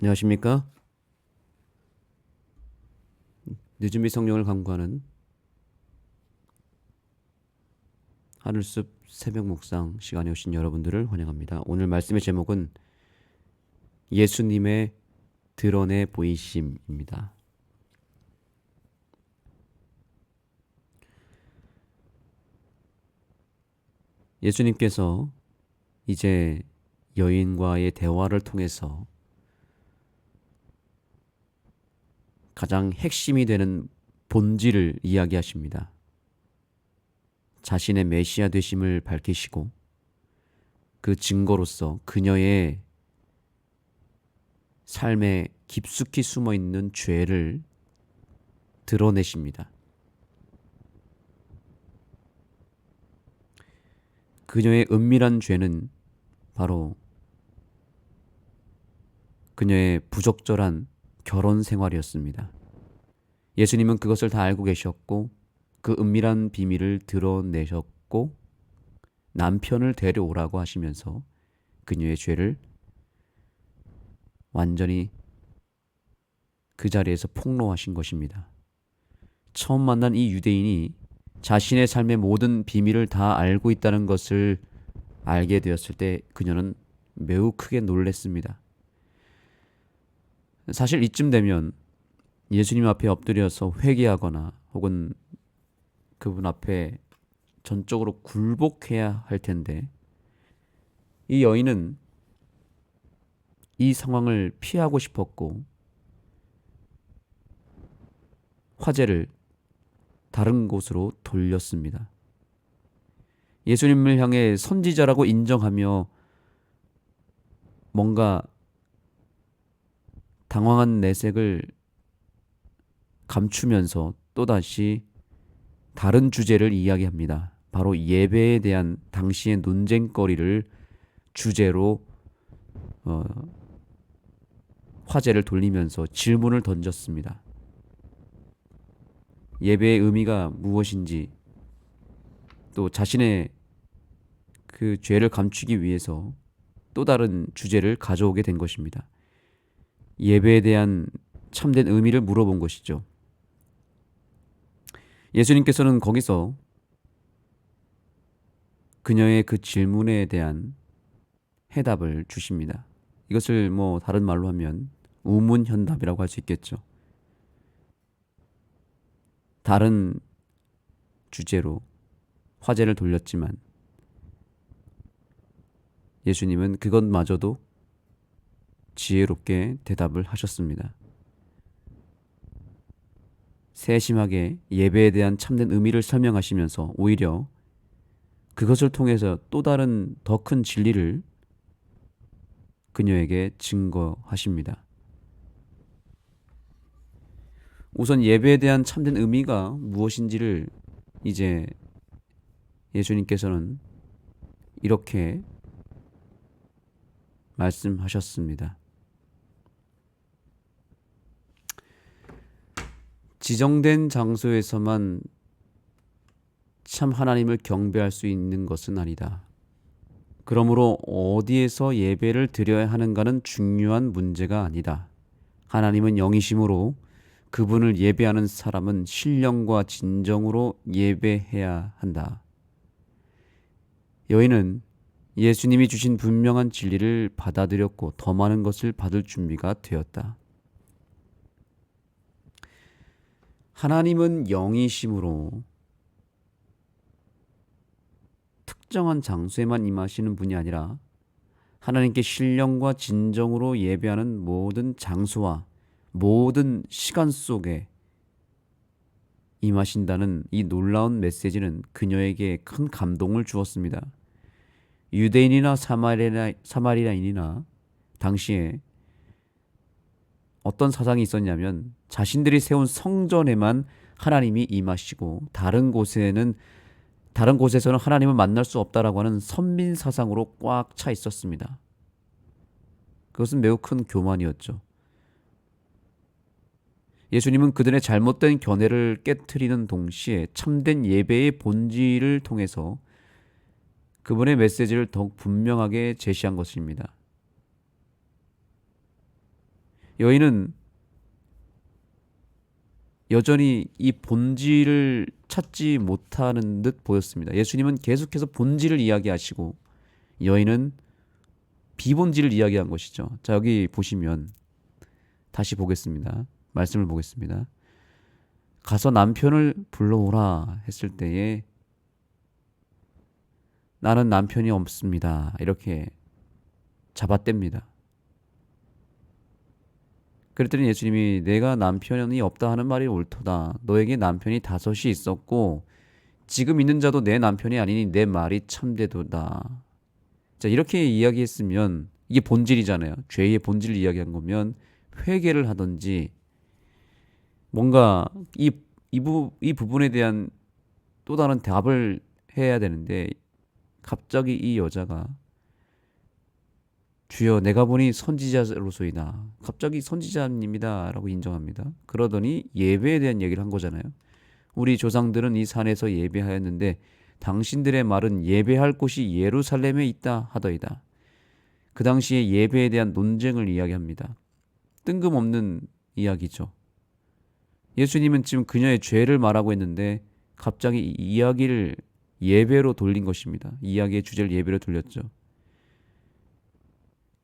안녕하십니까? 늦은미 성령을 강구하는 하늘숲 새벽 묵상 시간에 오신 여러분들을 환영합니다. 오늘 말씀의 제목은 예수님의 드러내 보이심입니다. 예수님께서 이제 여인과의 대화를 통해서 가장 핵심이 되는 본질을 이야기하십니다. 자신의 메시아 되심을 밝히시고 그 증거로서 그녀의 삶에 깊숙이 숨어 있는 죄를 드러내십니다. 그녀의 은밀한 죄는 바로 그녀의 부적절한 결혼 생활이었습니다. 예수님은 그것을 다 알고 계셨고 그 은밀한 비밀을 드러내셨고 남편을 데려오라고 하시면서 그녀의 죄를 완전히 그 자리에서 폭로하신 것입니다. 처음 만난 이 유대인이 자신의 삶의 모든 비밀을 다 알고 있다는 것을 알게 되었을 때 그녀는 매우 크게 놀랐습니다. 사실 이쯤 되면 예수님 앞에 엎드려서 회개하거나 혹은 그분 앞에 전적으로 굴복해야 할 텐데 이 여인은 이 상황을 피하고 싶었고 화제를 다른 곳으로 돌렸습니다. 예수님을 향해 선지자라고 인정하며 뭔가 당황한 내색을 감추면서 또다시 다른 주제를 이야기합니다. 바로 예배에 대한 당시의 논쟁거리를 주제로 화제를 돌리면서 질문을 던졌습니다. 예배의 의미가 무엇인지 또 자신의 그 죄를 감추기 위해서 또 다른 주제를 가져오게 된 것입니다. 예배에 대한 참된 의미를 물어본 것이죠. 예수님께서는 거기서 그녀의 그 질문에 대한 해답을 주십니다. 이것을 다른 말로 하면 우문현답이라고 할 수 있겠죠. 다른 주제로 화제를 돌렸지만 예수님은 그것마저도 지혜롭게 대답을 하셨습니다. 세심하게 예배에 대한 참된 의미를 설명하시면서 오히려 그것을 통해서 또 다른 더 큰 진리를 그녀에게 증거하십니다. 우선 예배에 대한 참된 의미가 무엇인지를 이제 예수님께서는 이렇게 말씀하셨습니다. 지정된 장소에서만 참 하나님을 경배할 수 있는 것은 아니다. 그러므로 어디에서 예배를 드려야 하는가는 중요한 문제가 아니다. 하나님은 영이심으로 그분을 예배하는 사람은 신령과 진정으로 예배해야 한다. 여인은 예수님이 주신 분명한 진리를 받아들였고 더 많은 것을 받을 준비가 되었다. 하나님은 영이심으로 특정한 장소에만 임하시는 분이 아니라 하나님께 신령과 진정으로 예배하는 모든 장소와 모든 시간 속에 임하신다는 이 놀라운 메시지는 그녀에게 큰 감동을 주었습니다. 유대인이나 사마리아인이나 당시에 어떤 사상이 있었냐면 자신들이 세운 성전에만 하나님이 임하시고 다른 곳에서는 하나님을 만날 수 없다라고 하는 선민 사상으로 꽉 차 있었습니다. 그것은 매우 큰 교만이었죠. 예수님은 그들의 잘못된 견해를 깨트리는 동시에 참된 예배의 본질을 통해서 그분의 메시지를 더욱 분명하게 제시한 것입니다. 여인은 여전히 이 본질을 찾지 못하는 듯 보였습니다. 예수님은 계속해서 본질을 이야기하시고 여인은 비본질을 이야기한 것이죠. 자, 여기 보시면 다시 보겠습니다. 말씀을 보겠습니다. 가서 남편을 불러오라 했을 때에 나는 남편이 없습니다. 이렇게 잡아뗍니다. 그랬더니 예수님이 내가 남편이 없다 하는 말이 옳도다. 너에게 남편이 5이 있었고 지금 있는 자도 내 남편이 아니니 내 말이 참되도다. 자, 이렇게 이야기했으면 이게 본질이잖아요. 죄의 본질을 이야기한 거면 회개를 하든지 뭔가 이 부분에 대한 또 다른 답을 해야 되는데 갑자기 이 여자가 주여 내가 보니 선지자로소이다. 갑자기 선지자입니다 라고 인정합니다. 그러더니 예배에 대한 얘기를 한 거잖아요. 우리 조상들은 이 산에서 예배하였는데 당신들의 말은 예배할 곳이 예루살렘에 있다 하더이다. 그 당시에 예배에 대한 논쟁을 이야기합니다. 뜬금없는 이야기죠. 예수님은 지금 그녀의 죄를 말하고 있는데 갑자기 이 이야기를 예배로 돌린 것입니다. 이야기의 주제를 예배로 돌렸죠.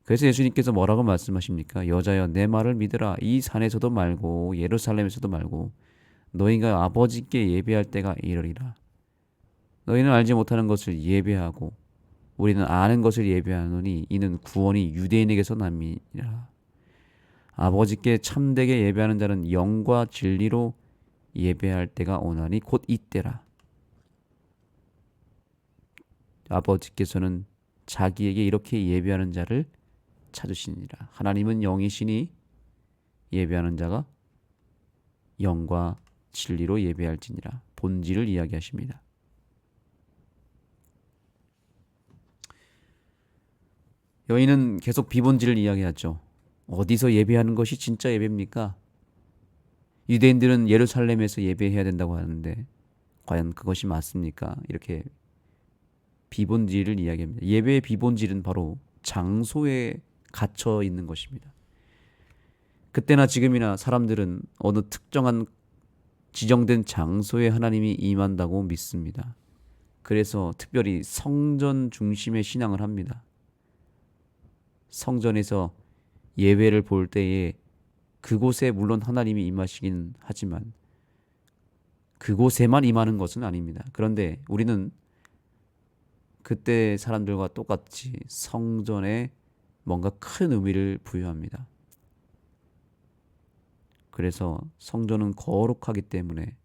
그래서 예수님께서 뭐라고 말씀하십니까? 여자여 내 말을 믿으라. 이 산에서도 말고 예루살렘에서도 말고 너희가 아버지께 예배할 때가 이르리라. 너희는 알지 못하는 것을 예배하고 우리는 아는 것을 예배하노니 이는 구원이 유대인에게서 남이라. 아버지께 참되게 예배하는 자는 영과 진리로 예배할 때가 오나니 곧 이때라. 아버지께서는 자기에게 이렇게 예배하는 자를 찾으시니라. 하나님은 영이시니 예배하는 자가 영과 진리로 예배할지니라. 본질을 이야기하십니다. 여인은 계속 비본질을 이야기하죠. 어디서 예배하는 것이 진짜 예배입니까? 유대인들은 예루살렘에서 예배해야 된다고 하는데 과연 그것이 맞습니까? 이렇게 비본질을 이야기합니다. 예배의 비본질은 바로 장소에 갇혀 있는 것입니다. 그때나 지금이나 사람들은 어느 특정한 지정된 장소에 하나님이 임한다고 믿습니다. 그래서 특별히 성전 중심의 신앙을 합니다. 성전에서 예배를 볼 때에 그곳에 물론 하나님이 임하시긴 하지만 그곳에만 임하는 것은 아닙니다. 그런데 우리는 그때 사람들과 똑같이 성전에 뭔가 큰 의미를 부여합니다. 그래서 성전은 거룩하기 때문에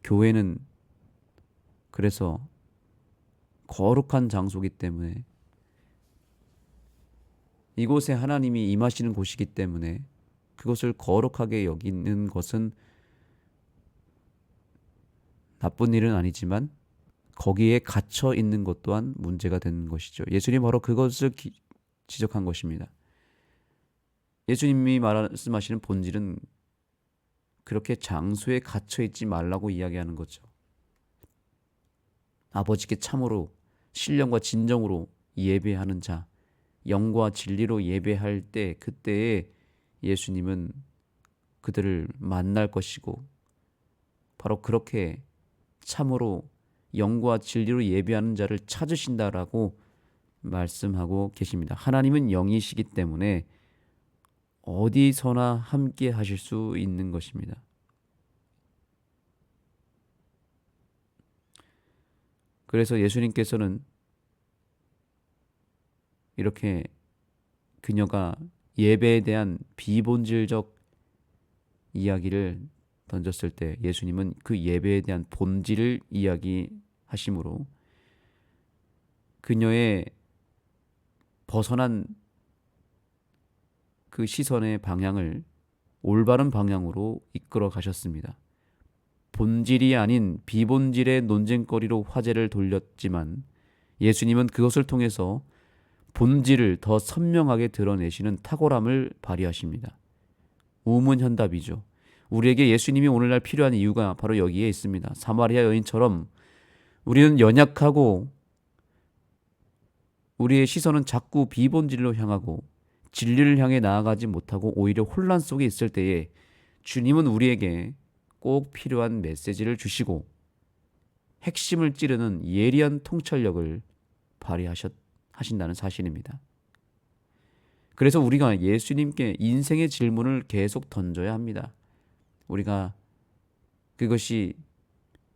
교회는 그래서 거룩한 장소이기 때문에 이곳에 하나님이 임하시는 곳이기 때문에 그것을 거룩하게 여기는 것은 나쁜 일은 아니지만 거기에 갇혀 있는 것 또한 문제가 되는 것이죠. 예수님 바로 그것을 지적한 것입니다. 예수님이 말씀하시는 본질은 그렇게 장소에 갇혀 있지 말라고 이야기하는 거죠. 아버지께 참으로 신령과 진정으로 예배하는 자, 영과 진리로 예배할 때 그때에 예수님은 그들을 만날 것이고 바로 그렇게 참으로 영과 진리로 예배하는 자를 찾으신다라고 말씀하고 계십니다. 하나님은 영이시기 때문에 어디서나 함께 하실 수 있는 것입니다. 그래서 예수님께서는 이렇게 그녀가 예배에 대한 비본질적 이야기를 던졌을 때 예수님은 그 예배에 대한 본질을 이야기하심으로 그녀의 벗어난 그 시선의 방향을 올바른 방향으로 이끌어 가셨습니다. 본질이 아닌 비본질의 논쟁거리로 화제를 돌렸지만 예수님은 그것을 통해서 본질을 더 선명하게 드러내시는 탁월함을 발휘하십니다. 우문현답이죠. 우리에게 예수님이 오늘날 필요한 이유가 바로 여기에 있습니다. 사마리아 여인처럼 우리는 연약하고 우리의 시선은 자꾸 비본질로 향하고 진리를 향해 나아가지 못하고 오히려 혼란 속에 있을 때에 주님은 우리에게 꼭 필요한 메시지를 주시고 핵심을 찌르는 예리한 통찰력을 발휘하신다는 사실입니다. 그래서 우리가 예수님께 인생의 질문을 계속 던져야 합니다. 우리가 그것이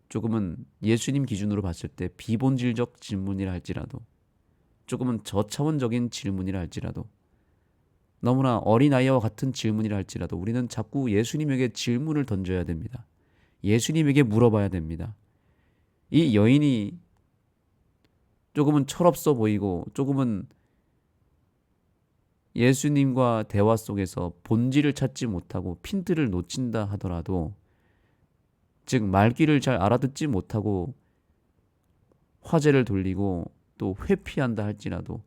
조금은 예수님 기준으로 봤을 때 비본질적 질문이라 할지라도, 조금은 저차원적인 질문이라 할지라도, 너무나 어린아이와 같은 질문이라 할지라도 우리는 자꾸 예수님에게 질문을 던져야 됩니다. 예수님에게 물어봐야 됩니다. 이 여인이 조금은 철없어 보이고 조금은 예수님과 대화 속에서 본질을 찾지 못하고 핀트를 놓친다 하더라도, 즉 말귀를 잘 알아듣지 못하고 화제를 돌리고 또 회피한다 할지라도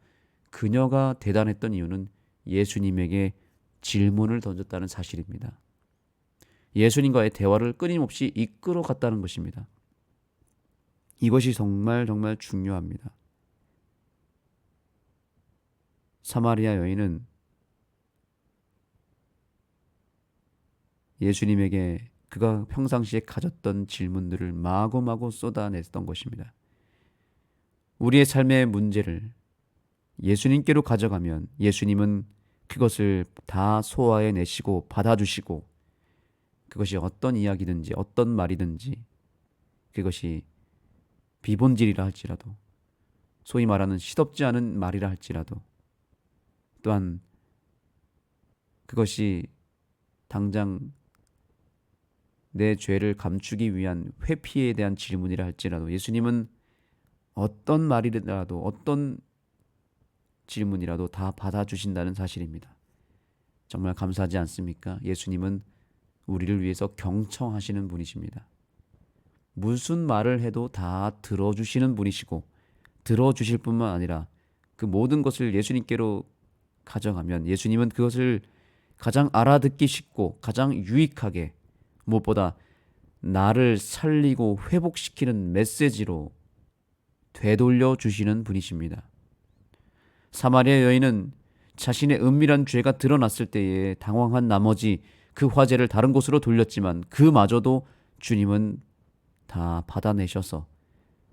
그녀가 대단했던 이유는 예수님에게 질문을 던졌다는 사실입니다. 예수님과의 대화를 끊임없이 이끌어 갔다는 것입니다. 이것이 정말 정말 중요합니다. 사마리아 여인은 예수님에게 그가 평상시에 가졌던 질문들을 마구마구 쏟아냈던 것입니다. 우리의 삶의 문제를 예수님께로 가져가면 예수님은 그것을 다 소화해 내시고 받아주시고, 그것이 어떤 이야기든지 어떤 말이든지, 그것이 비본질이라 할지라도, 소위 말하는 시덥지 않은 말이라 할지라도, 또한 그것이 당장 내 죄를 감추기 위한 회피에 대한 질문이라 할지라도 예수님은 어떤 말이라도 어떤 질문이라도 다 받아주신다는 사실입니다. 정말 감사하지 않습니까? 예수님은 우리를 위해서 경청하시는 분이십니다. 무슨 말을 해도 다 들어주시는 분이시고, 들어주실 뿐만 아니라 그 모든 것을 예수님께로 가져가면 예수님은 그것을 가장 알아듣기 쉽고 가장 유익하게, 무엇보다 나를 살리고 회복시키는 메시지로 되돌려 주시는 분이십니다. 사마리아 여인은 자신의 은밀한 죄가 드러났을 때에 당황한 나머지 그 화제를 다른 곳으로 돌렸지만 그마저도 주님은 다 받아내셔서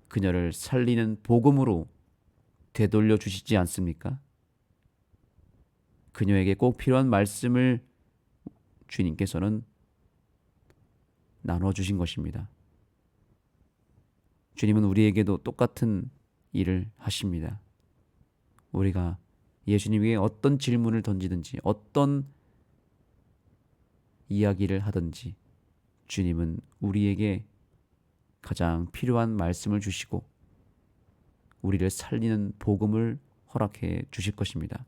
그녀를 살리는 복음으로 되돌려 주시지 않습니까? 그녀에게 꼭 필요한 말씀을 주님께서는 나눠주신 것입니다. 주님은 우리에게도 똑같은 일을 하십니다. 우리가 예수님에게 어떤 질문을 던지든지 어떤 이야기를 하든지 주님은 우리에게 가장 필요한 말씀을 주시고 우리를 살리는 복음을 허락해 주실 것입니다.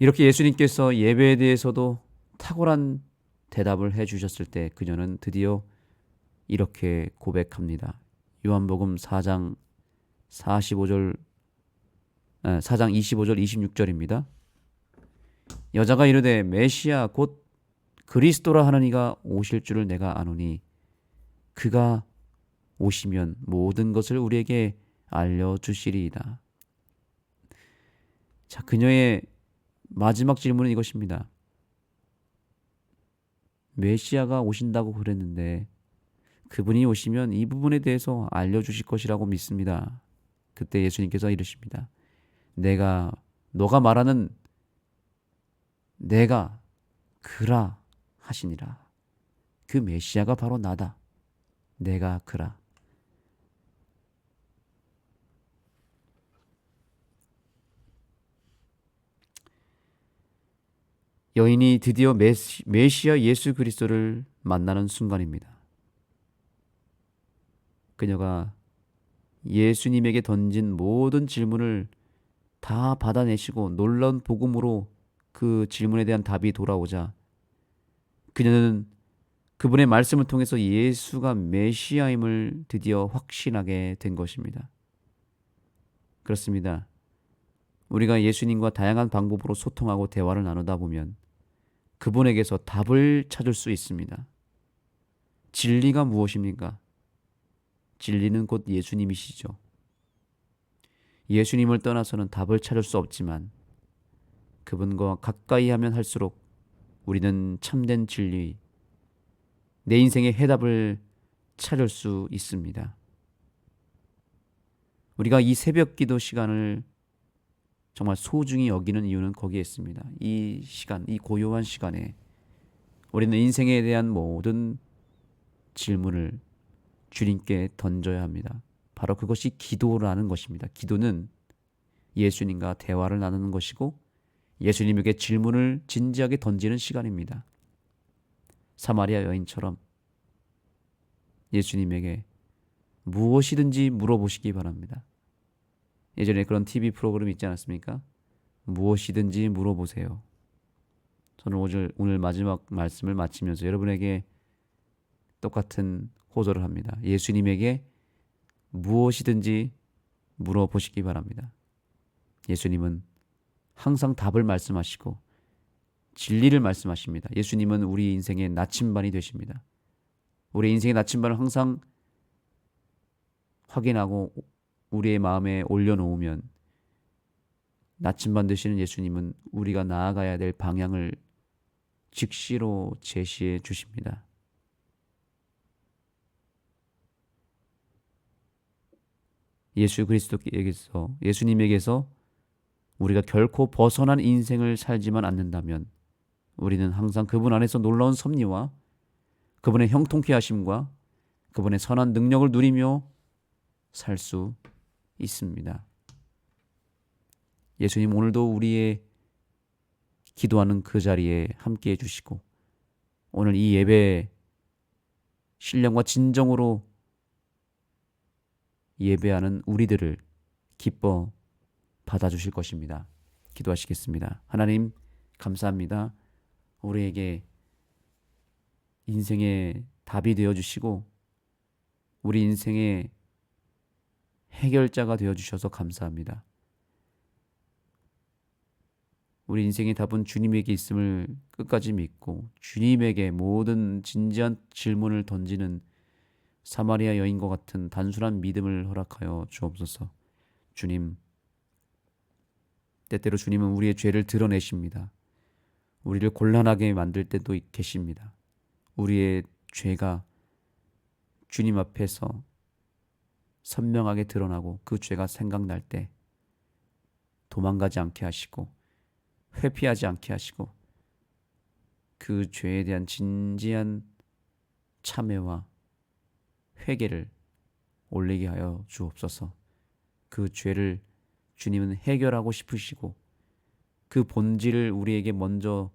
이렇게 예수님께서 예배에 대해서도 탁월한 대답을 해주셨을 때 그녀는 드디어 이렇게 고백합니다. 요한복음 4장 25절 26절입니다. 여자가 이르되 메시아 곧 그리스도라 하느니가 오실 줄을 내가 아노니 그가 오시면 모든 것을 우리에게 알려주시리이다. 자, 그녀의 마지막 질문은 이것입니다. 메시아가 오신다고 그랬는데 그분이 오시면 이 부분에 대해서 알려주실 것이라고 믿습니다. 그때 예수님께서 이르십니다. 너가 말하는 내가 그라 하시니라. 그 메시아가 바로 나다. 내가 그라. 여인이 드디어 메시아 예수 그리스도를 만나는 순간입니다. 그녀가 예수님에게 던진 모든 질문을 다 받아내시고 놀라운 복음으로 그 질문에 대한 답이 돌아오자 그녀는 그분의 말씀을 통해서 예수가 메시아임을 드디어 확신하게 된 것입니다. 그렇습니다. 우리가 예수님과 다양한 방법으로 소통하고 대화를 나누다 보면 그분에게서 답을 찾을 수 있습니다. 진리가 무엇입니까? 진리는 곧 예수님이시죠. 예수님을 떠나서는 답을 찾을 수 없지만 그분과 가까이 하면 할수록 우리는 참된 진리, 내 인생의 해답을 찾을 수 있습니다. 우리가 이 새벽 기도 시간을 정말 소중히 여기는 이유는 거기에 있습니다. 이 시간, 이 고요한 시간에 우리는 인생에 대한 모든 질문을 주님께 던져야 합니다. 바로 그것이 기도라는 것입니다. 기도는 예수님과 대화를 나누는 것이고 예수님에게 질문을 진지하게 던지는 시간입니다. 사마리아 여인처럼 예수님에게 무엇이든지 물어보시기 바랍니다. 예전에 그런 TV 프로그램 있지 않았습니까? 무엇이든지 물어보세요. 저는 오늘 마지막 말씀을 마치면서 여러분에게 똑같은 호소를 합니다. 예수님에게 무엇이든지 물어보시기 바랍니다. 예수님은 항상 답을 말씀하시고 진리를 말씀하십니다. 예수님은 우리 인생의 나침반이 되십니다. 우리 인생의 나침반을 항상 확인하고 우리의 마음에 올려놓으면 나침반 되시는 예수님은 우리가 나아가야 될 방향을 즉시로 제시해 주십니다. 예수 그리스도께서 예수님에게서 우리가 결코 벗어난 인생을 살지만 않는다면 우리는 항상 그분 안에서 놀라운 섭리와 그분의 형통케 하심과 그분의 선한 능력을 누리며 살 수 있습니다. 예수님 오늘도 우리의 기도하는 그 자리에 함께해 주시고 오늘 이 예배 신령과 진정으로 예배하는 우리들을 기뻐 받아주실 것입니다. 기도하시겠습니다. 하나님 감사합니다. 우리에게 인생의 답이 되어주시고 우리 인생의 해결자가 되어주셔서 감사합니다. 우리 인생의 답은 주님에게 있음을 끝까지 믿고 주님에게 모든 진지한 질문을 던지는 사마리아 여인과 같은 단순한 믿음을 허락하여 주옵소서. 주님, 때때로 주님은 우리의 죄를 드러내십니다. 우리를 곤란하게 만들 때도 계십니다. 우리의 죄가 주님 앞에서 선명하게 드러나고 그 죄가 생각날 때 도망가지 않게 하시고 회피하지 않게 하시고 그 죄에 대한 진지한 참회와 회개를 올리게 하여 주옵소서. 그 죄를 주님은 해결하고 싶으시고 그 본질을 우리에게 먼저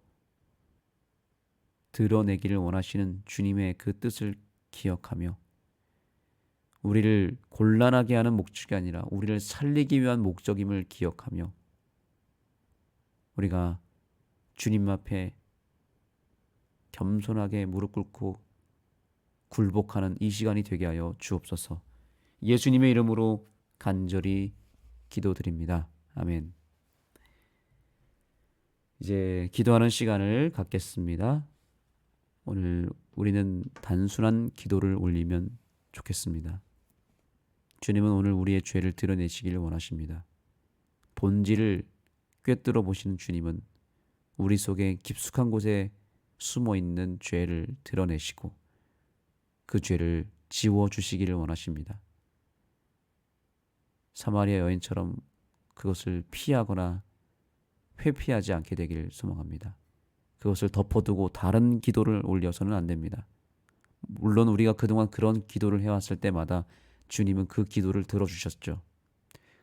드러내기를 원하시는 주님의 그 뜻을 기억하며 우리를 곤란하게 하는 목적이 아니라 우리를 살리기 위한 목적임을 기억하며 우리가 주님 앞에 겸손하게 무릎 꿇고 굴복하는 이 시간이 되게 하여 주옵소서. 예수님의 이름으로 간절히 기도드립니다. 아멘. 이제 기도하는 시간을 갖겠습니다. 오늘 우리는 단순한 기도를 올리면 좋겠습니다. 주님은 오늘 우리의 죄를 드러내시기를 원하십니다. 본질을 꿰뚫어 보시는 주님은 우리 속에 깊숙한 곳에 숨어 있는 죄를 드러내시고 그 죄를 지워 주시기를 원하십니다. 사마리아 여인처럼 그것을 피하거나 회피하지 않게 되기를 소망합니다. 그것을 덮어두고 다른 기도를 올려서는 안 됩니다. 물론 우리가 그동안 그런 기도를 해왔을 때마다 주님은 그 기도를 들어주셨죠.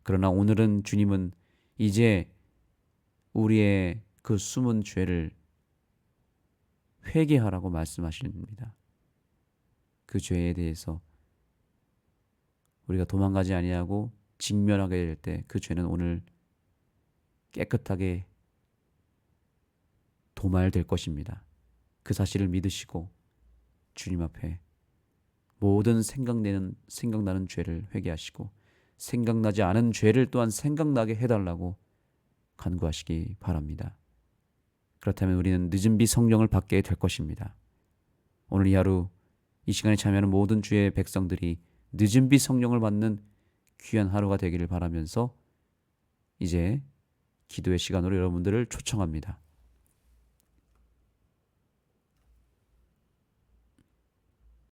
그러나 오늘은 주님은 이제 우리의 그 숨은 죄를 회개하라고 말씀하십니다. 그 죄에 대해서 우리가 도망가지 아니하고 직면하게 될 때 그 죄는 오늘 깨끗하게 도말될 것입니다. 그 사실을 믿으시고 주님 앞에 모든 생각나는 죄를 회개하시고 생각나지 않은 죄를 또한 생각나게 해달라고 간구하시기 바랍니다. 그렇다면 우리는 늦은 비 성령을 받게 될 것입니다. 오늘 이 하루 이 시간에 참여하는 모든 주의 백성들이 늦은 비 성령을 받는 귀한 하루가 되기를 바라면서 이제 기도의 시간으로 여러분들을 초청합니다.